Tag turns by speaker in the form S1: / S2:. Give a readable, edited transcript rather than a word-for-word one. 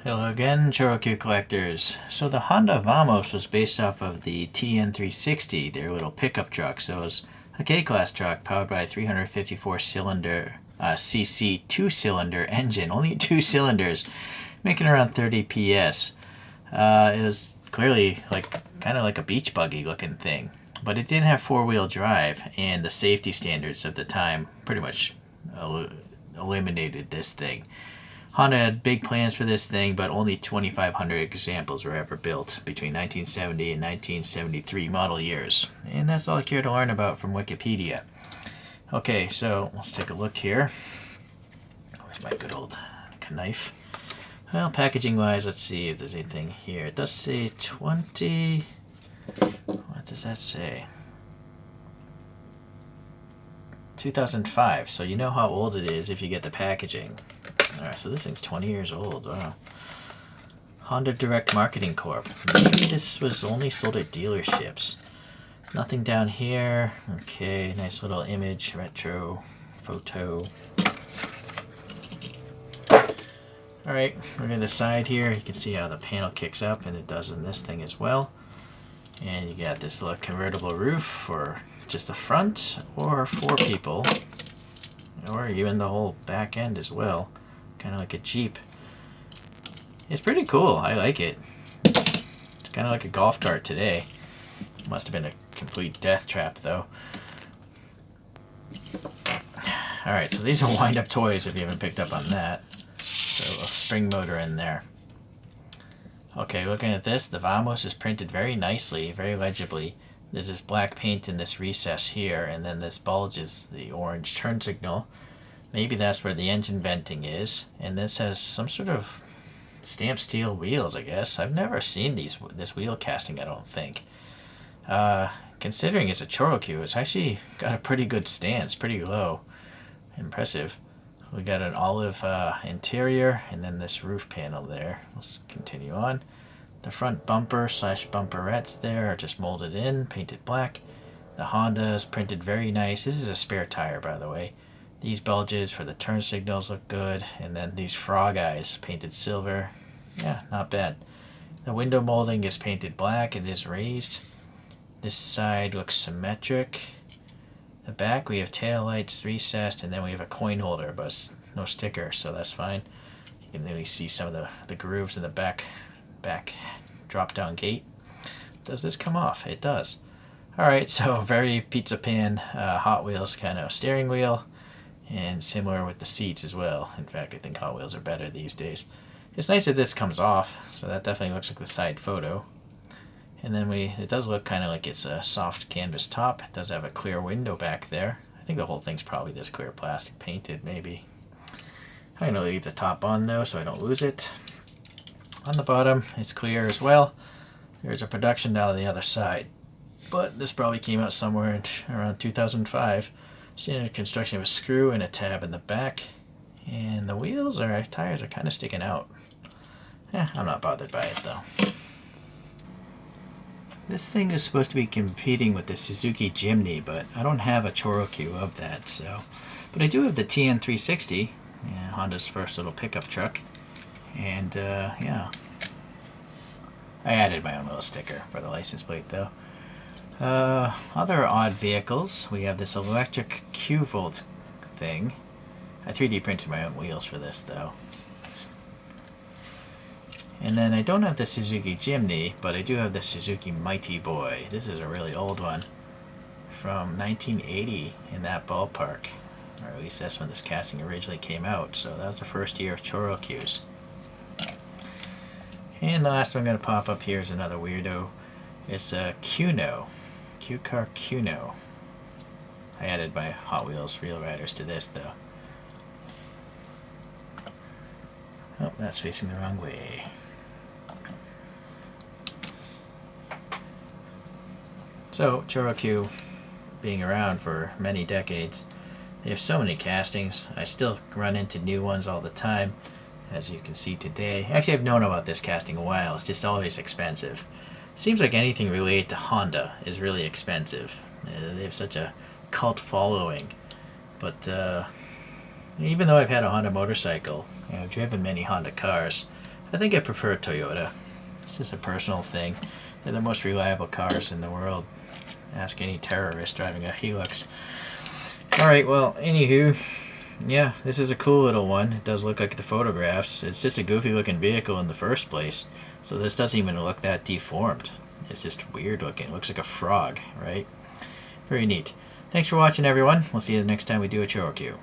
S1: Hello again, ChoroQ collectors. So the Honda Vamos was based off of the TN360, their little pickup truck. So it was a K-Class truck powered by a 354-cylinder cc two-cylinder engine, only 2 cylinders, making around 30 PS. It was clearly kind of like a beach buggy looking thing, but it didn't have four-wheel drive, and the safety standards of the time pretty much eliminated this thing. Honda had big plans for this thing, but only 2,500 examples were ever built between 1970 and 1973 model years. And that's all I care to learn about from Wikipedia. Okay, so let's take a look here. Where's my good old knife? Well, packaging wise, let's see if there's anything here. It does say 20... What does that say? 2005, so you know how old it is if you get the packaging. Alright, so this thing's 20 years old. Wow. Honda Direct Marketing Corp. Maybe this was only sold at dealerships. Nothing down here. Okay, nice little image, retro photo. Alright, we're to the side here. You can see how the panel kicks up, and it does in this thing as well. And you got this little convertible roof for just the front, or 4 people, or even the whole back end as well. Kind of like a Jeep. It's pretty cool. I like it. It's kind of like a golf cart today. Must have been a complete death trap though. Alright, so these are wind-up toys if you haven't picked up on that. So a spring motor in there. Okay, looking at this, the Vamos is printed very nicely, very legibly. There's this black paint in this recess here, and then this bulge is the orange turn signal. Maybe that's where the engine venting is. And this has some sort of stamped steel wheels, I guess. I've never seen this wheel casting, I don't think. Considering it's a ChoroQ, it's actually got a pretty good stance, pretty low. Impressive. We got an olive interior, and then this roof panel there. Let's continue on. The front bumper / bumperettes there are just molded in, painted black. The Honda is printed very nice. This is a spare tire, by the way. These bulges for the turn signals look good, and then these frog eyes painted silver. Yeah, not bad. The window molding is painted black. It is raised. This side looks symmetric. The back, we have tail lights recessed, and then we have a coin holder, but no sticker, so that's fine. You can really see some of the grooves in the back drop down gate. Does this come off? It does. Alright, so very pizza pan Hot Wheels kind of steering wheel, and similar with the seats as well. In fact, I think Hot Wheels are better these days. It's nice that this comes off, so that definitely looks like the side photo. And then it does look kind of like it's a soft canvas top. It does have a clear window back there. I think the whole thing's probably this clear plastic painted, maybe. I'm going to leave the top on though so I don't lose it. On the bottom, it's clear as well. There's a production down on the other side. But this probably came out somewhere around 2005. Standard construction of a screw and a tab in the back. And the tires are kind of sticking out. I'm not bothered by it though. This thing is supposed to be competing with the Suzuki Jimny, but I don't have a ChoroQ of that, so. But I do have the TN360, Honda's first little pickup truck. And yeah. I added my own little sticker for the license plate though. Other odd vehicles, we have this electric Q-Volt thing. I 3D printed my own wheels for this though. And then I don't have the Suzuki Jimny, but I do have the Suzuki Mighty Boy. This is a really old one from 1980 in that ballpark. Or at least that's when this casting originally came out, so that was the first year of ChoroQs. And the last one I'm going to pop up here is another weirdo. It's a Cuno. Q-Car Cuno. I added my Hot Wheels Real Riders to this though. Oh, that's facing the wrong way. So, ChoroQ, being around for many decades, they have so many castings. I still run into new ones all the time, as you can see today. Actually, I've known about this casting a while. It's just always expensive. Seems like anything related to Honda is really expensive. They have such a cult following. But even though I've had a Honda motorcycle, I've driven many Honda cars, I think I prefer Toyota. It's just a personal thing. They're the most reliable cars in the world. Ask any terrorist driving a Hilux. Alright, well, anywho, yeah, this is a cool little one. It does look like the photographs. It's just a goofy looking vehicle in the first place. So this doesn't even look that deformed. It's just weird looking. It looks like a frog, right? Very neat. Thanks for watching, everyone. We'll see you the next time we do a ChoroQ.